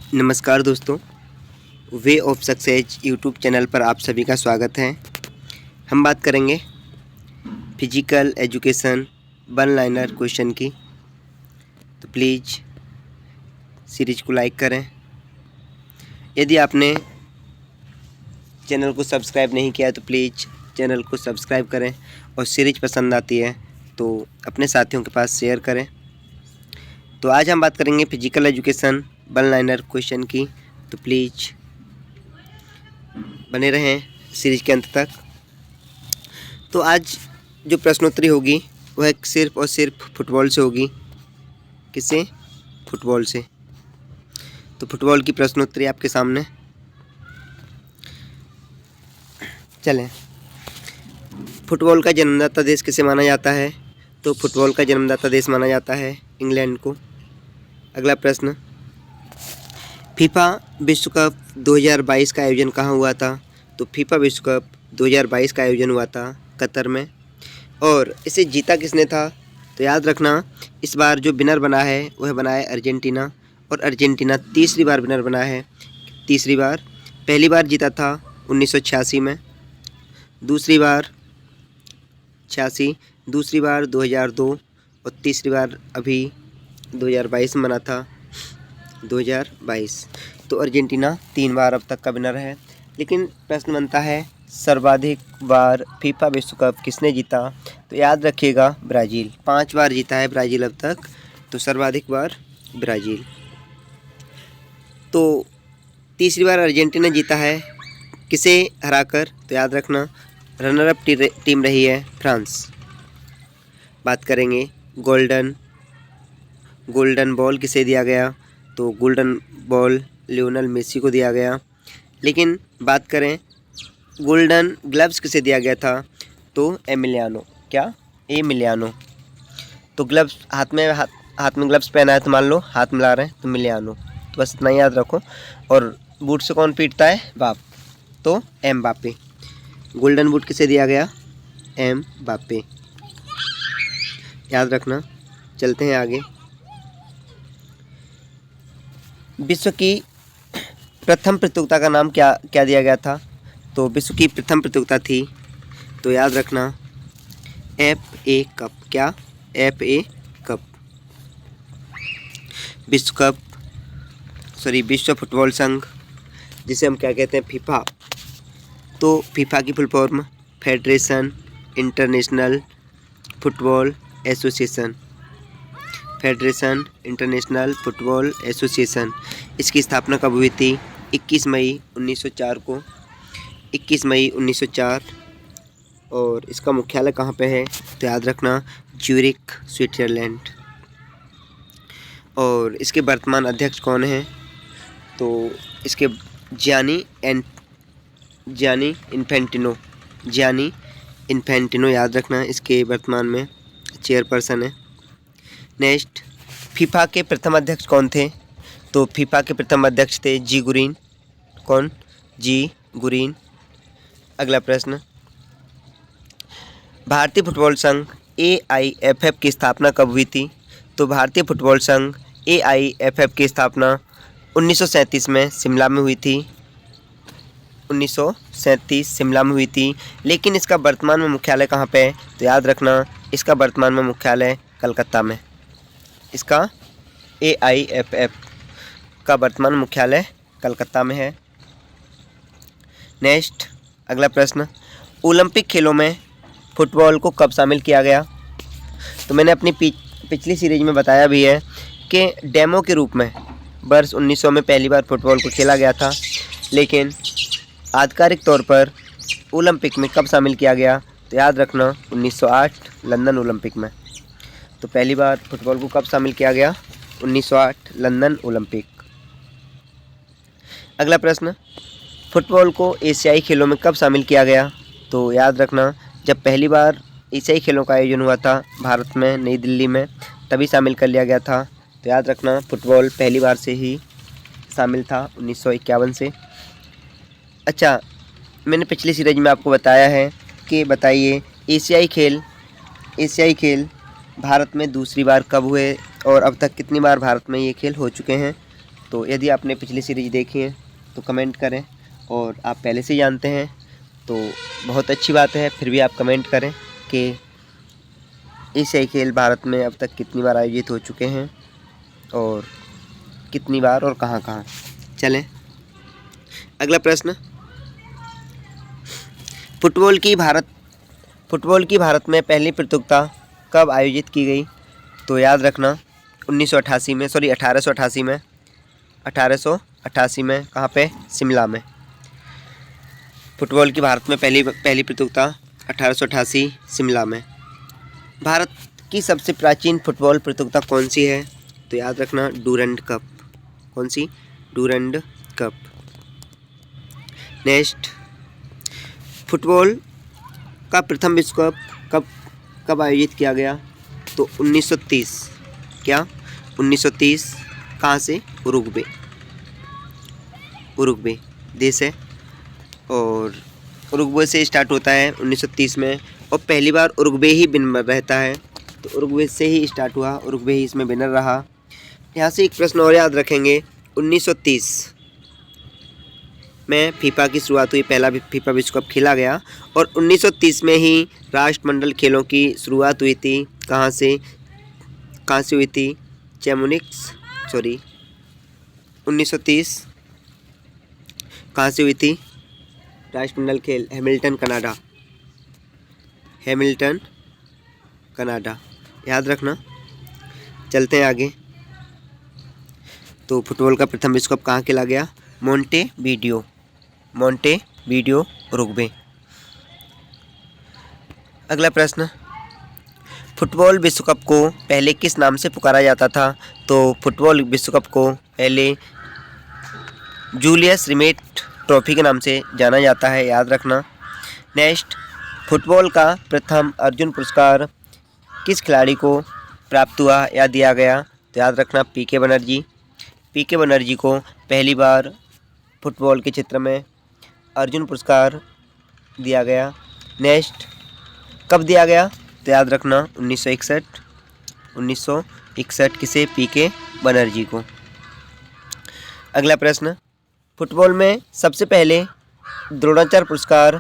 नमस्कार दोस्तों, way of success YouTube channel पर आप सभी का स्वागत है। हम बात करेंगे physical education one liner question की। तो प्लीज़ सीरीज को लाइक करें। यदि आपने चैनल को सब्सक्राइब नहीं किया है तो प्लीज़ चैनल को सब्सक्राइब करें और सीरीज पसंद आती है तो अपने साथियों के पास शेयर करें। तो आज हम बात करेंगे physical education one liner question की। तो प्लीज़ बने रहें सीरीज के अंत तक। तो आज जो प्रश्नोत्तरी होगी वह सिर्फ और सिर्फ फुटबॉल से होगी। किससे? फुटबॉल से। तो फुटबॉल की प्रश्नोत्तरी आपके सामने। चलें, फुटबॉल का जन्मदाता देश किसे माना जाता है? तो फुटबॉल का जन्मदाता देश माना जाता है इंग्लैंड को। अगला प्रश्न, फीफा विश्व कप 2022 का आयोजन कहाँ हुआ था? तो फीफा विश्व कप 2022 का आयोजन हुआ था कतर में। और इसे जीता किसने था? तो याद रखना, इस बार जो विनर बना है वह बना है अर्जेंटीना। और अर्जेंटीना तीसरी बार विनर बना है। तीसरी बार, पहली बार जीता था 1986 में, दूसरी बार 86, दूसरी बार 2002 और तीसरी बार अभी 2022 में बना था 2022। तो अर्जेंटीना 3 बार अब तक का विनर है। लेकिन प्रश्न बनता है सर्वाधिक बार फीफा विश्व कप किसने जीता? तो याद रखिएगा ब्राज़ील। 5 बार जीता है ब्राज़ील अब तक, तो सर्वाधिक बार ब्राज़ील। तो तीसरी बार अर्जेंटीना जीता है, किसे हराकर? तो याद रखना, रनर अप टीम रही है फ्रांस। बात करेंगे गोल्डन बॉल किसे दिया गया? तो गोल्डन बॉल लियोनेल मेसी को दिया गया। लेकिन बात करें गोल्डन ग्लव्स किसे दिया गया था? तो एमिलियानो। क्या? एमिलियानो। तो ग्लव्स हाथ में ग्लव्स पहना है तो मान लो हाथ मिला रहे हैं तो मिलियानो। तो बस इतना याद रखो। और बूट से कौन पीटता है? बाप। तो एमबापे। गोल्डन बूट किसे दिया गया? एमबापे। याद रखना। चलते हैं आगे। विश्व की प्रथम प्रतियोगिता का नाम क्या दिया गया था? तो विश्व की प्रथम प्रतियोगिता थी, तो याद रखना, FA कप। क्या? FA cup. विश्व फुटबॉल संघ, जिसे हम क्या कहते हैं? फीफा। तो फीफा की full form federation international football association. Federation international football association. इसकी स्थापना कब हुई थी? 21 मई 1904 को। 21 मई 1904। और इसका मुख्यालय कहाँ पे है? तो याद रखना, ज्यूरिख, स्विट्जरलैंड। और इसके वर्तमान अध्यक्ष कौन हैं? तो इसके जियानी इन्फेंटिनो याद रखना, इसके वर्तमान में चेयरपर्सन है। नेक्स्ट, फीफा के प्रथम अध्यक्ष कौन थे? तो फीफा के प्रथम अध्यक्ष थे जी गुरीन। कौन? जी गुरीन। अगला प्रश्न, भारतीय फुटबॉल संघ AIFF की स्थापना कब हुई थी? तो भारतीय फुटबॉल संघ AIFF की स्थापना 1937 में शिमला में हुई थी। 1937 शिमला में हुई थी। लेकिन इसका वर्तमान में मुख्यालय कहाँ पे है? तो याद रखना, इसका वर्तमान में मुख्यालय कलकत्ता में। इसका AIFF का वर्तमान मुख्यालय कलकत्ता में है। नेक्स्ट, अगला प्रश्न, ओलंपिक खेलों में फुटबॉल को कब शामिल किया गया? तो मैंने अपनी पिछली सीरीज में बताया भी है कि डेमो के रूप में वर्ष 1900 में पहली बार फुटबॉल को खेला गया था। लेकिन आधिकारिक तौर पर ओलंपिक में कब शामिल किया गया? तो याद रखना, 1908 लंदन ओलंपिक में। तो पहली बार फुटबॉल को कब शामिल किया गया? 1908 लंदन ओलंपिक। अगला प्रश्न, फुटबॉल को एशियाई खेलों में कब शामिल किया गया? तो याद रखना, जब पहली बार एशियाई खेलों का आयोजन हुआ था भारत में, नई दिल्ली में, तभी शामिल कर लिया गया था। तो याद रखना, फुटबॉल पहली बार से ही शामिल था 1951 से। अच्छा, मैंने पिछली सीरीज में आपको बताया है कि बताइए एशियाई खेल भारत में दूसरी बार कब हुए और अब तक कितनी बार भारत में ये खेल हो चुके हैं? तो यदि आपने पिछली सीरीज देखी है तो कमेंट करें, और आप पहले से जानते हैं तो बहुत अच्छी बात है, फिर भी आप कमेंट करें कि एशियाई खेल भारत में अब तक कितनी बार आयोजित हो चुके हैं और कितनी बार और कहाँ कहाँ। चलें अगला प्रश्न, फुटबॉल की भारत में पहली प्रतियोगिता कब आयोजित की गई? तो याद रखना 1888 में कहाँ पे? शिमला में। फुटबॉल की भारत में पहली प्रतियोगिता 1888 शिमला में। भारत की सबसे प्राचीन फुटबॉल प्रतियोगिता कौन सी है? तो याद रखना डूरंड कप। कौन सी? Durand Cup. नेक्स्ट, फुटबॉल का प्रथम विश्व कप कब आयोजित किया गया? तो 1930। क्या? 1930। कहाँ से? उरुग्वे देश है, और उरुग्वे से स्टार्ट होता है 1930 में, और पहली बार उरुग्वे ही विनर रहता है, तो उरुग्वे से ही स्टार्ट हुआ, उरुग्वे ही इसमें विनर रहा। यहाँ से एक प्रश्न और याद रखेंगे, 1930 में फीफा की शुरुआत हुई, पहला फीफा विश्व कप खेला गया, और 1930 में ही राष्ट्रमंडल खेलों की शुरुआत हुई थी। कहाँ से हुई थी? 1930 कहाँ से हुई थी राष्ट्रमंडल खेल? Hamilton Canada. याद रखना। चलते हैं आगे। तो फुटबॉल का प्रथम विश्व कप कहाँ खेला गया? Montevideo Uruguay. अगला प्रश्न, फुटबॉल विश्व कप को पहले किस नाम से पुकारा जाता था? तो फुटबॉल विश्व कप को पहले जूलियस रिमेट ट्रॉफी के नाम से जाना जाता है। याद रखना। नेक्स्ट, फुटबॉल का प्रथम अर्जुन पुरस्कार किस खिलाड़ी को प्राप्त हुआ या दिया गया? तो याद रखना पीके बनर्जी को पहली बार फुटबॉल के क्षेत्र में अर्जुन पुरस्कार दिया गया। नेक्स्ट, कब दिया गया? तो याद रखना 1961। किसे? पीके बनर्जी को। अगला प्रश्न, फुटबॉल में सबसे पहले द्रोणाचार्य पुरस्कार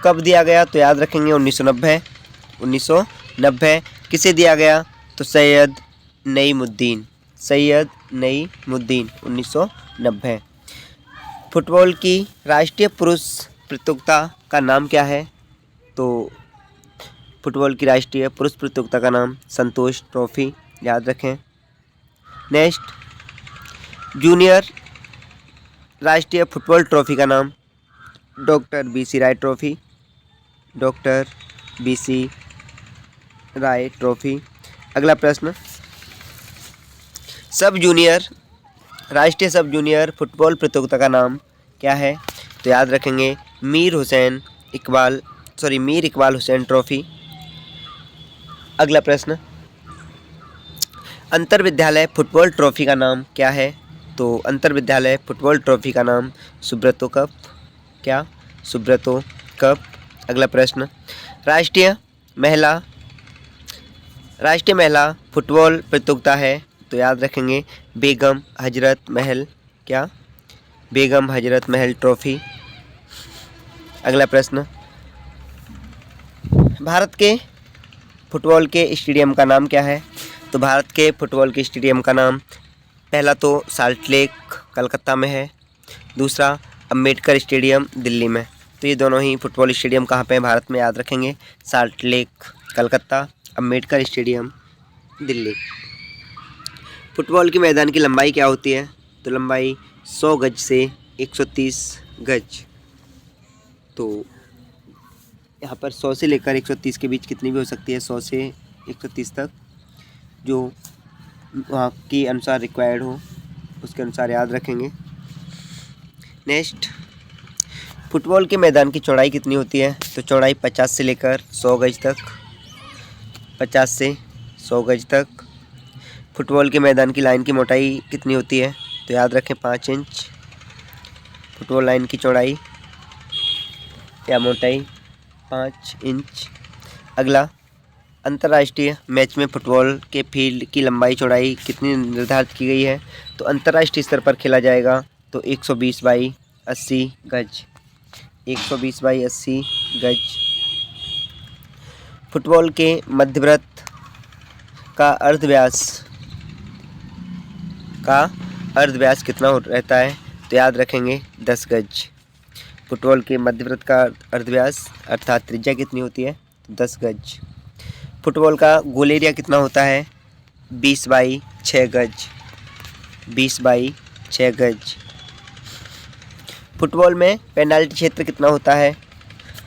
कब दिया गया? तो याद रखेंगे 1990। किसे दिया गया? तो सैयद नईमुद्दीन 1990। फुटबॉल की राष्ट्रीय पुरुष प्रतियोगिता का नाम क्या है? तो फुटबॉल की राष्ट्रीय पुरुष प्रतियोगिता का नाम संतोष ट्रॉफी। याद रखें। नेक्स्ट, जूनियर राष्ट्रीय फुटबॉल ट्रॉफी का नाम डॉक्टर बीसी राय ट्रॉफी। अगला प्रश्न, राष्ट्रीय सब जूनियर फुटबॉल प्रतियोगिता का नाम क्या है? तो याद रखेंगे मीर इकबाल हुसैन ट्रॉफी। अगला प्रश्न, अंतर विद्यालय फुटबॉल ट्रॉफी का नाम क्या है? तो अंतर विद्यालय फुटबॉल ट्रॉफी का नाम सुब्रतो कप। क्या? सुब्रतो कप। अगला प्रश्न, राष्ट्रीय महिला फुटबॉल प्रतियोगिता है? तो याद रखेंगे बेगम हजरत महल। क्या? बेगम हजरत महल ट्रॉफी। अगला प्रश्न, भारत के फुटबॉल के स्टेडियम का नाम क्या है? तो भारत के फुटबॉल के स्टेडियम का नाम, पहला तो साल्ट लेक कलकत्ता में है, दूसरा अम्बेडकर स्टेडियम दिल्ली में। तो ये दोनों ही फुटबॉल स्टेडियम कहाँ पे हैं भारत में? याद रखेंगे salt lake Calcutta, Ambedkar stadium Delhi. Football के मैदान की लंबाई क्या होती है? तो लंबाई 100 गज से 130 गज। तो यहाँ पर 100 से लेकर 130 के बीच कितनी भी हो सकती है, 100 से 130 तक, जो वहाँ के अनुसार रिक्वायर्ड हो उसके अनुसार याद रखेंगे। नेक्स्ट, फुटबॉल के मैदान की चौड़ाई कितनी होती है? तो चौड़ाई 50 से लेकर 100 गज तक। 50 से 100 गज तक। फुटबॉल के मैदान की लाइन की मोटाई कितनी होती है? तो याद रखें 5 इंच। फुटबॉल लाइन की चौड़ाई या मोटाई 5 इंच। अगला, अंतर्राष्ट्रीय मैच में फुटबॉल के फील्ड की लंबाई चौड़ाई कितनी निर्धारित की गई है? तो अंतर्राष्ट्रीय स्तर पर खेला जाएगा तो 120 बाई 80 गज, 120 बाई 80 गज। फुटबॉल के मध्यवृत्त का अर्धव्यास कितना रहता है? तो याद रखेंगे 10 गज। फुटबॉल के मध्यवृत्त का अर्धव्यास अर्थात त्रिज्या कितनी होती है? 10 गज। फुटबॉल का गोल एरिया कितना होता है? 20 बाई 6 गज, 20 बाई 6 गज। फुटबॉल में पेनाल्टी क्षेत्र कितना होता है?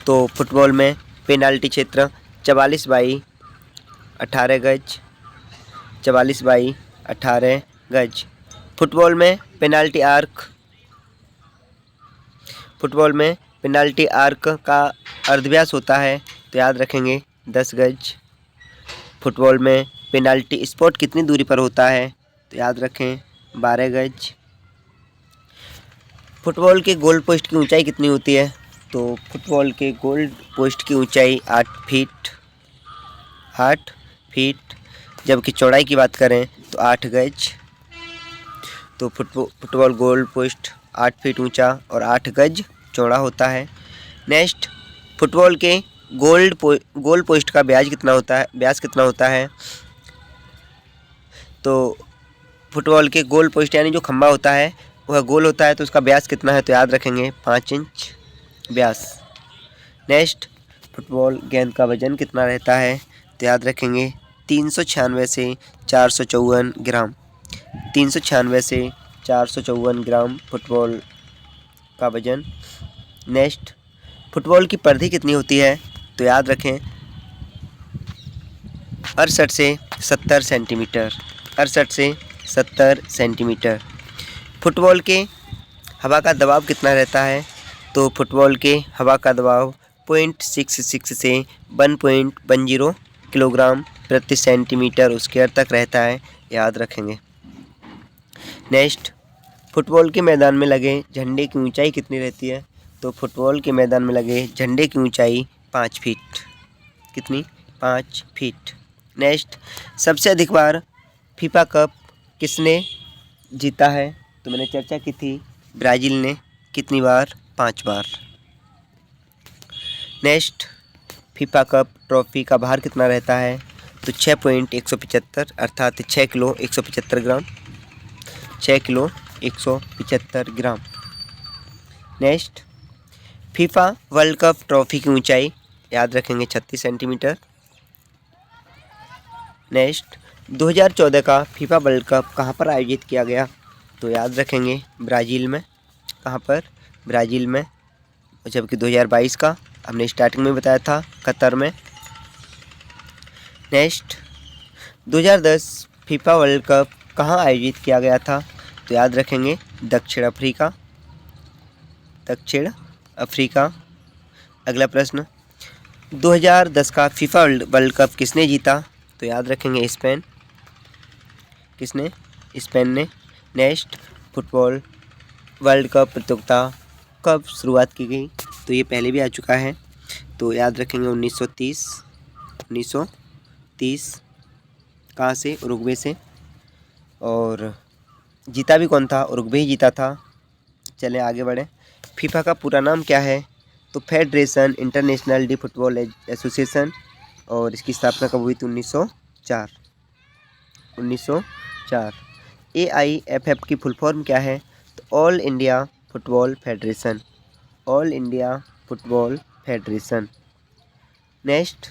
तो फुटबॉल में पेनाल्टी क्षेत्र 44 बाई 18 गज, 44 बाई 18 गज। फुटबॉल में पेनाल्टी आर्क का अर्धव्यास होता है तो याद रखेंगे 10 गज। फुटबॉल में पेनाल्टी स्पॉट कितनी दूरी पर होता है? तो याद रखें 12 गज। फुटबॉल के गोल पोस्ट की ऊंचाई कितनी होती है? तो फुटबॉल के गोल पोस्ट की ऊंचाई 8 फीट, जबकि चौड़ाई की बात करें तो 8 गज। तो फुटबॉल गोल पोस्ट 8 फीट ऊंचा और 8 गज चौड़ा होता है। नेक्स्ट, फुटबॉल के गोल पोस्ट का व्यास कितना होता है? तो फुटबॉल के गोल पोस्ट यानी जो खंभा होता है वह गोल होता है तो उसका व्यास कितना है? तो याद रखेंगे 5 इंच व्यास। नेक्स्ट, फुटबॉल गेंद का वजन कितना रहता है? तो याद रखेंगे 396 से 454 ग्राम, 396 से 454 ग्राम फुटबॉल का वजन। नेक्स्ट, फुटबॉल की परिधि कितनी होती है? तो याद रखें 68 से 70 सेंटीमीटर, 68 से 70 सेंटीमीटर। फुटबॉल के हवा का दबाव कितना रहता है? तो फुटबॉल के हवा का दबाव 0.66 से 1.10 किलोग्राम प्रति सेंटीमीटर स्क्वायर तक रहता है, याद रखेंगे। नेक्स्ट, फुटबॉल के मैदान में लगे झंडे की ऊंचाई कितनी रहती है? तो फुटबॉल के मैदान में लगे झंडे की ऊंचाई 5 फीट। कितनी? 5 फीट। नेक्स्ट, सबसे अधिक बार फीफा कप किसने जीता है? तो मैंने चर्चा की थी ब्राज़ील ने। कितनी बार? 5 बार। नेक्स्ट, फीफा कप ट्रॉफी का भार कितना रहता है? तो 6.175 अर्थात 6 kilo 175 gram, 6 kilo 175 gram. Next, FIFA World Cup trophy की ऊंचाई याद रखेंगे 36 सेंटीमीटर। नेक्स्ट, 2014 का फीफा वर्ल्ड कप कहाँ पर आयोजित किया गया? तो याद रखेंगे ब्राज़ील में। कहाँ पर? ब्राज़ील में। जबकि 2022 का हमने स्टार्टिंग में बताया था कतर में। नेक्स्ट, 2010 फीफा वर्ल्ड कप कहाँ आयोजित किया गया था? तो याद रखेंगे दक्षिण अफ्रीका, दक्षिण अफ्रीका। अगला प्रश्न, 2010 का फीफा वर्ल्ड कप किसने जीता? तो याद रखेंगे स्पेन। किसने? स्पेन ने। नेक्स्ट, फुटबॉल वर्ल्ड कप प्रतियोगिता कब शुरुआत की गई? तो ये पहले भी आ चुका है तो याद रखेंगे 1930। कहाँ से? उरुग्वे से। और जीता भी कौन था? उरुग्वे ही जीता था। चलें आगे बढ़ें। फीफा का पूरा नाम क्या है? तो federation international D football association. और इसकी स्थापना कब हुई थी? 1904। AIFF की फुल फॉर्म क्या है? तो All India Football Federation, All India Football Federation. Next,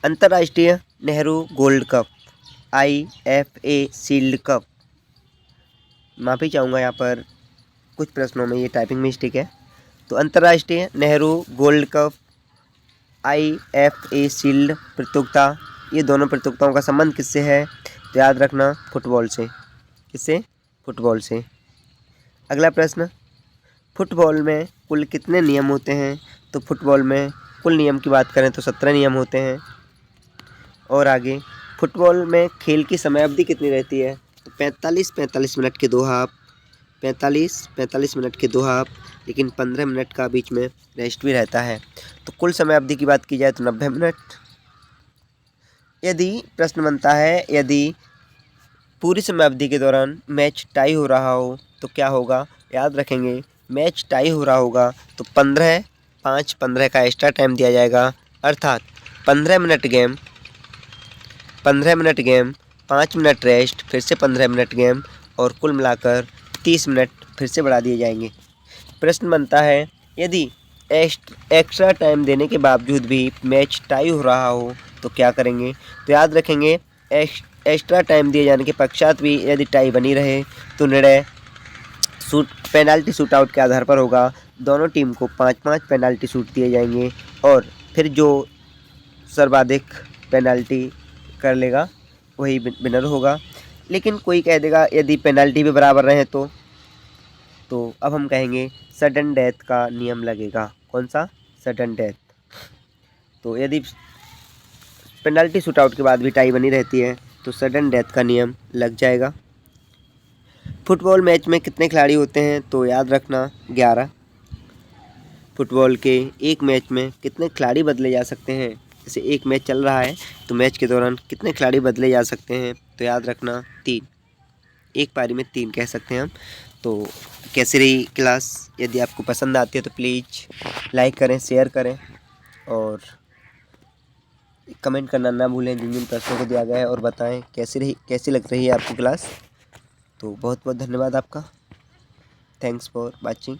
अंतर्राष्ट्रीय Nehru Gold Cup IFA Shield Cup. माफ़ी चाहूँगा यहाँ पर कुछ प्रश्नों में ये टाइपिंग मिस्टेक है। तो अंतर्राष्ट्रीय Nehru Gold Cup IFA shield प्रतियोगिता, ये दोनों प्रतियोगिताओं का संबंध किससे है? तो याद रखना फुटबॉल से। किससे? फुटबॉल से। अगला प्रश्न, फुटबॉल में कुल कितने नियम होते हैं? तो फुटबॉल में कुल नियम की बात करें तो 17 नियम होते हैं। और आगे, फुटबॉल में खेल की समय अवधि कितनी रहती है? तो 45 मिनट के 2 हाफ, 45 मिनट के 2 हाफ, लेकिन 15 मिनट का बीच में रेस्ट भी रहता है। तो कुल समय अवधि की बात की जाए तो 90 मिनट। यदि प्रश्न बनता है, यदि पूरी समयावधि के दौरान मैच टाई हो रहा हो तो क्या होगा। याद रखेंगे, मैच टाई हो रहा होगा तो 15 का एक्स्ट्रा टाइम दिया जाएगा, अर्थात 15 मिनट गेम 5 मिनट रेस्ट, फिर से 15 मिनट गेम और कुल मिलाकर 30 मिनट फिर से बढ़ा दिए जाएंगे। प्रश्न बनता है, यदि एक्स्ट्रा टाइम देने के बावजूद भी मैच टाई हो रहा हो तो क्या करेंगे। तो याद रखेंगे, एक्स्ट्रा टाइम दिए जाने के पश्चात भी यदि टाई बनी रहे तो निर्णय पेनाल्टी शूट आउट के आधार पर होगा। दोनों टीम को 5-5 पेनाल्टी शूट दिए जाएंगे और फिर जो सर्वाधिक पेनाल्टी कर लेगा वही विनर होगा। लेकिन कोई कह देगा यदि पेनाल्टी भी बराबर रहे तो अब हम कहेंगे सडन डेथ का नियम लगेगा। कौन सा? Sudden death. तो यदि पेनल्टी शूटआउट के बाद भी टाई बनी रहती है तो सडन डेथ का नियम लग जाएगा। फुटबॉल मैच में कितने खिलाड़ी होते हैं? तो याद रखना 11। फुटबॉल के एक मैच में कितने खिलाड़ी बदले जा सकते हैं? जैसे एक मैच चल रहा है तो मैच के दौरान कितने खिलाड़ी बदले जा सकते हैं? तो याद रखना 3। एक पारी में 3 कह सकते हैं हम। तो कैसी रही क्लास? यदि आपको पसंद आती है तो प्लीज़ लाइक करें, शेयर करें और कमेंट करना ना भूलें जिन जिन प्रश्नों को दिया गया है, और बताएं कैसी लग रही है आपकी क्लास। तो बहुत बहुत धन्यवाद आपका। Thanks for watching.